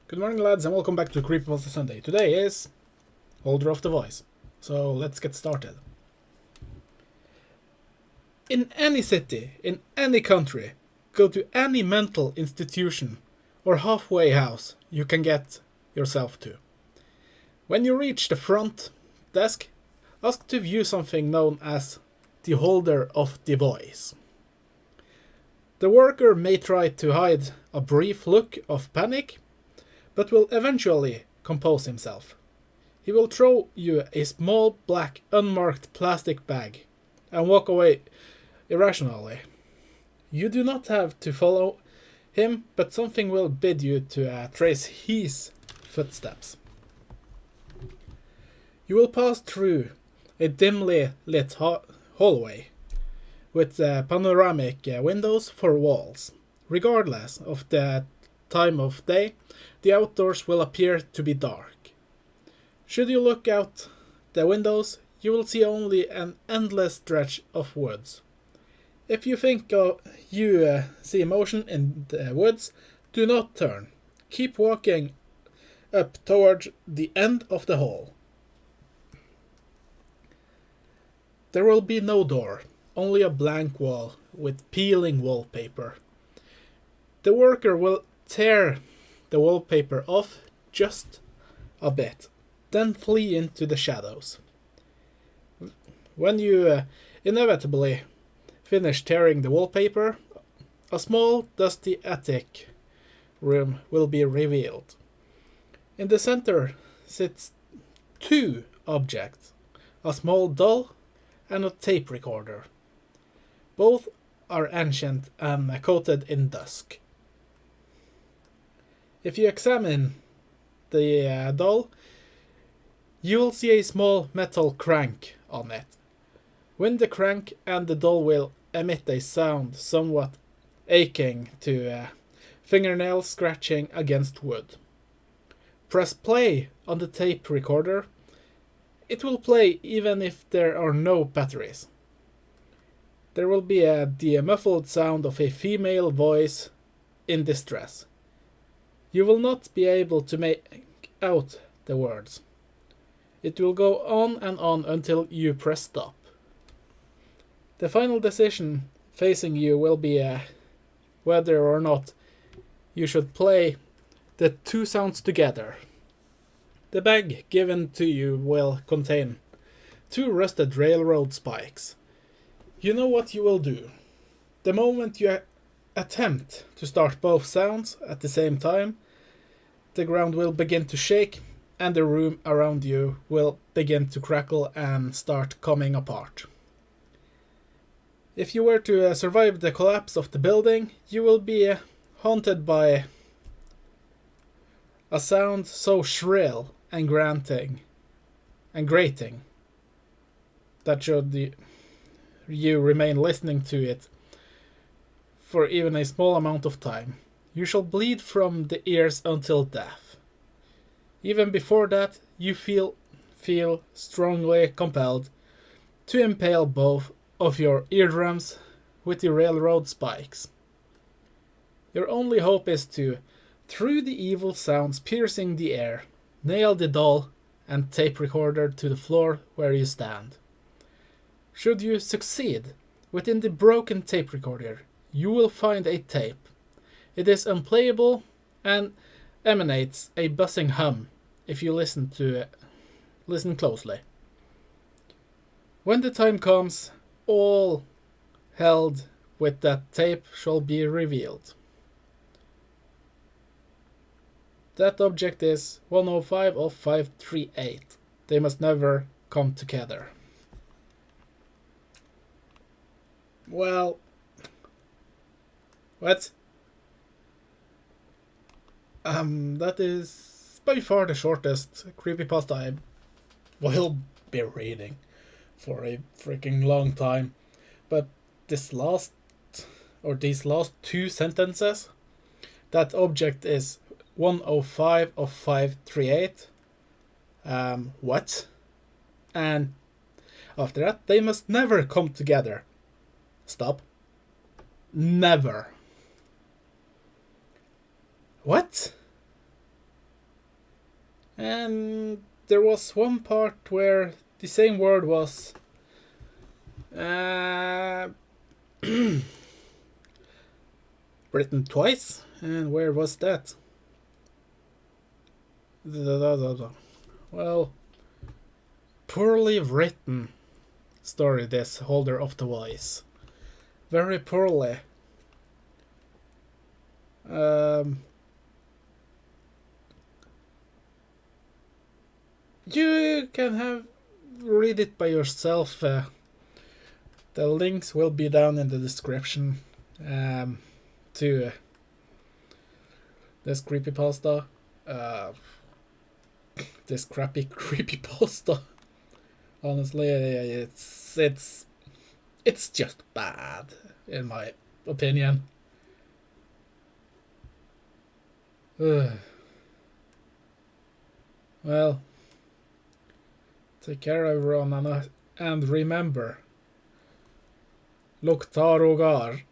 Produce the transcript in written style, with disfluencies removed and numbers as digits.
Good morning, lads, and welcome back to Creepypasta Sunday. Today is Holder of the Voice, so let's get started. In any city, in any country, go to any mental institution or halfway house you can get yourself to. When you reach the front desk, ask to view something known as the Holder of the Voice. The worker may try to hide a brief look of panic, but will eventually compose himself. He will throw you a small black unmarked plastic bag and walk away irrationally. You do not have to follow him, but something will bid you to trace his footsteps. You will pass through a dimly lit hallway with panoramic windows for walls. Regardless of the time of day, the outdoors will appear to be dark. Should you look out the windows, you will see only an endless stretch of woods. If you think you see motion in the woods, do not turn. Keep walking up towards the end of the hall. There will be no door, only a blank wall with peeling wallpaper. The worker will tear the wallpaper off just a bit, then flee into the shadows. When you inevitably finish tearing the wallpaper, a small dusty attic room will be revealed. In the center sits two objects, a small doll and a tape recorder. Both are ancient and coated in dust. If you examine the doll, you will see a small metal crank on it. Wind the crank and the doll will emit a sound somewhat akin to fingernails scratching against wood. Press play on the tape recorder. It will play even if there are no batteries. There will be the muffled sound of a female voice in distress. You will not be able to make out the words. It will go on and on until you press stop. The final decision facing you will be whether or not you should play the two sounds together. The bag given to you will contain two rusted railroad spikes. You know what you will do. The moment you attempt to start both sounds at the same time, the ground will begin to shake and the room around you will begin to crackle and start coming apart. If you were to survive the collapse of the building, you will be haunted by a sound so shrill and grating that should you remain listening to it for even a small amount of time, you shall bleed from the ears until death. Even before that, you feel strongly compelled to impale both of your eardrums with the railroad spikes. Your only hope is to, through the evil sounds piercing the air, nail the doll and tape recorder to the floor where you stand. Should you succeed, within the broken tape recorder, you will find a tape. It is unplayable and emanates a buzzing hum if you listen closely. When the time comes, all held with that tape shall be revealed. That object is 105 of 538. They must never come together. Well, what? That is by far the shortest creepypasta I will be reading for a freaking long time. But these last two sentences, that object is 105 of 538. What? And after that, they must never come together. Stop. Never. What? And there was one part where the same word was written twice. And where was that? Well, poorly written story, this Holder of the Voice. Very poorly. You can read it by yourself. The links will be down in the description to this creepypasta. This crappy creepypasta. Honestly, it's just bad in my opinion. Well, take care everyone, and remember, Loktar Ogar.